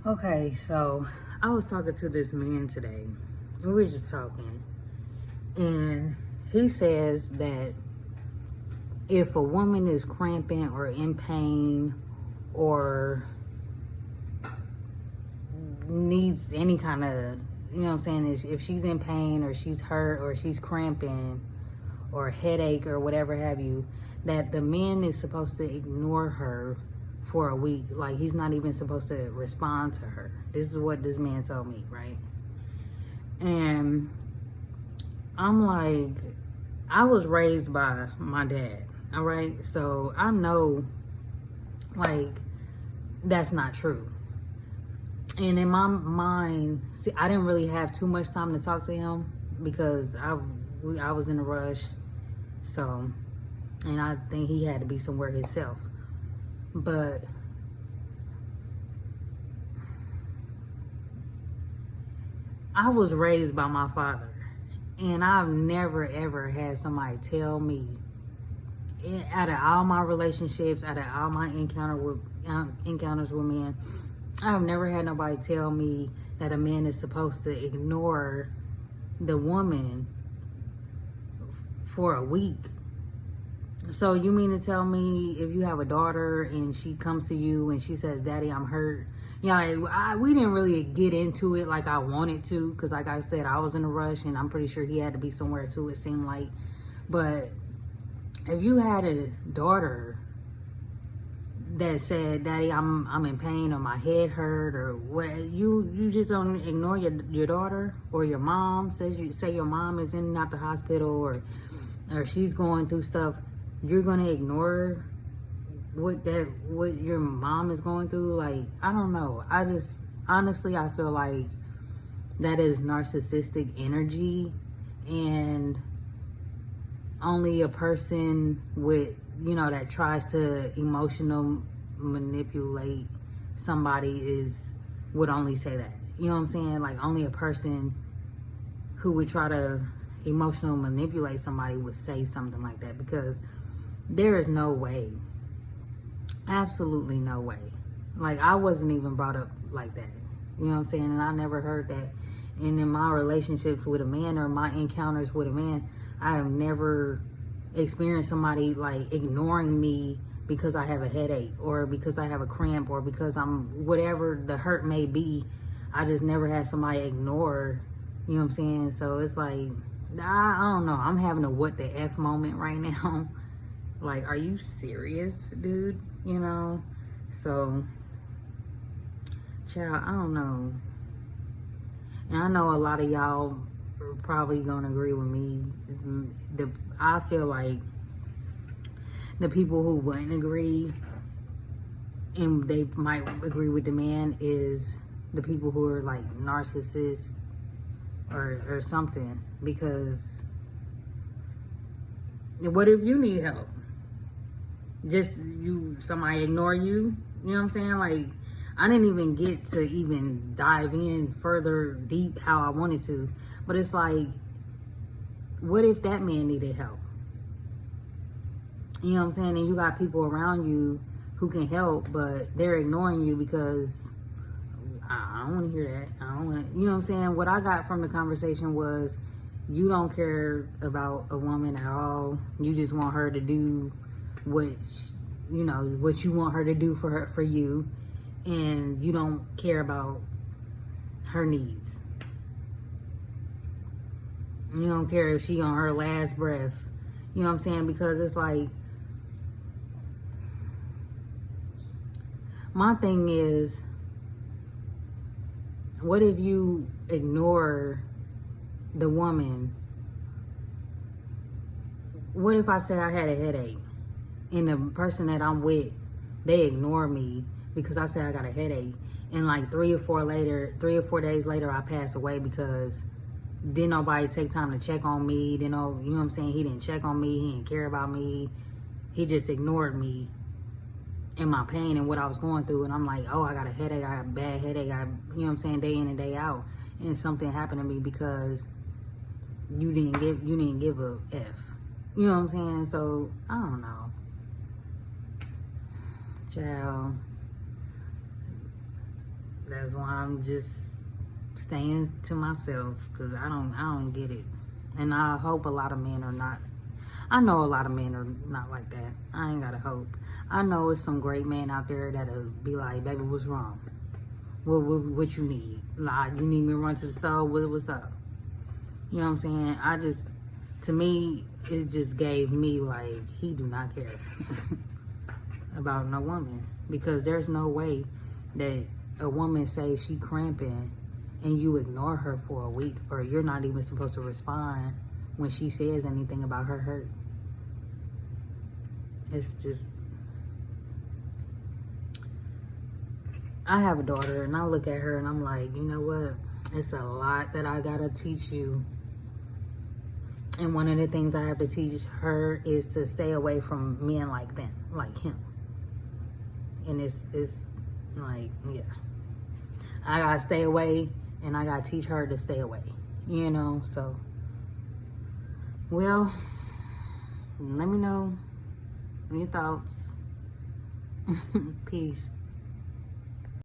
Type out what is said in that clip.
Okay, so I was talking to this man today. We were just talking. And he says that if a woman is cramping or in pain or needs any kind of, you know what I'm saying, if she's in pain or she's hurt or she's cramping or headache or whatever have you, that the man is supposed to ignore her for a week. Like, he's not even supposed to respond to her. This is what this man told me, right? And I'm like, I was raised by my dad, all right? So I know, like, that's not true. And in my mind, see, I didn't really have too much time to talk to him because I was in a rush. So, and I think he had to be somewhere himself. But I was raised by my father, and I've never ever had somebody tell me, out of all my relationships, out of all my encounters with men, I've never had nobody tell me that a man is supposed to ignore the woman for a week. So you mean to tell me if you have a daughter and she comes to you and she says, "Daddy, I'm hurt." Yeah, we didn't really get into it like I wanted to, because like I said, I was in a rush and I'm pretty sure he had to be somewhere too, it seemed like. But if you had a daughter that said, "Daddy, I'm in pain," or "My head hurt," or what, you just don't ignore your daughter, or your mom say your mom is in and out the hospital, or she's going through stuff, you're gonna ignore what your mom is going through. Like, I don't know. I just honestly, I feel like that is narcissistic energy, and only a person with, that tries to emotional manipulate somebody would only say that. You know what I'm saying? Like, only a person who would try to emotional manipulate somebody would say something like that, because there is no way, absolutely no way. Like, I wasn't even brought up like that. You know what I'm saying? And I never heard that. And in my relationships with a man or my encounters with a man, I have never experienced somebody like ignoring me because I have a headache or because I have a cramp or because I'm whatever the hurt may be. I just never had somebody ignore, you know what I'm saying? So it's like, I don't know. I'm having a what the F moment right now. Like, are you serious, dude? You know? So, child, I don't know. And I know a lot of y'all are probably gonna agree with me. I feel like the people who wouldn't agree, and they might agree with the man, is the people who are like narcissists or something. Because what if you need help? Just somebody ignore you? You know what I'm saying? Like, I didn't even get to even dive in further deep how I wanted to. But it's like, what if that man needed help? You know what I'm saying? And you got people around you who can help, but they're ignoring you because I don't want to hear that. I don't want to, you know what I'm saying? What I got from the conversation was, you don't care about a woman at all. You just want her to do what you want her to do for you, and you don't care about her needs. You don't care if she on her last breath. You know what I'm saying? Because it's like, my thing is, what if you ignore the woman? What if I say I had a headache and the person that I'm with, they ignore me because I say I got a headache, and like 3 or 4 days later I pass away because didn't nobody take time to check on me? You know what I'm saying? He didn't check on me. He didn't care about me. He just ignored me and my pain and what I was going through. And I'm like, oh, I got a headache. I got a bad headache. You know what I'm saying? Day in and day out. And something happened to me because you didn't give a F. You know what I'm saying? So, I don't know. Child. That's why I'm just staying to myself, because I don't get it. And I hope a lot of men are not. I know a lot of men are not like that. I ain't gotta hope. I know it's some great men out there that'll be like, baby, what's wrong? What you need? Like, you need me to run to the store? What's up? You know what I'm saying? To me, it just gave me like, he do not care about no woman. Because there's no way that a woman say she cramping and you ignore her for a week, or you're not even supposed to respond when she says anything about her hurt. It's just, I have a daughter and I look at her and I'm like, you know what? It's a lot that I gotta teach you. And one of the things I have to teach her is to stay away from men like them, like him. And it's like, yeah. I gotta stay away, and I gotta teach her to stay away. You know, so. Well, let me know your thoughts. Peace.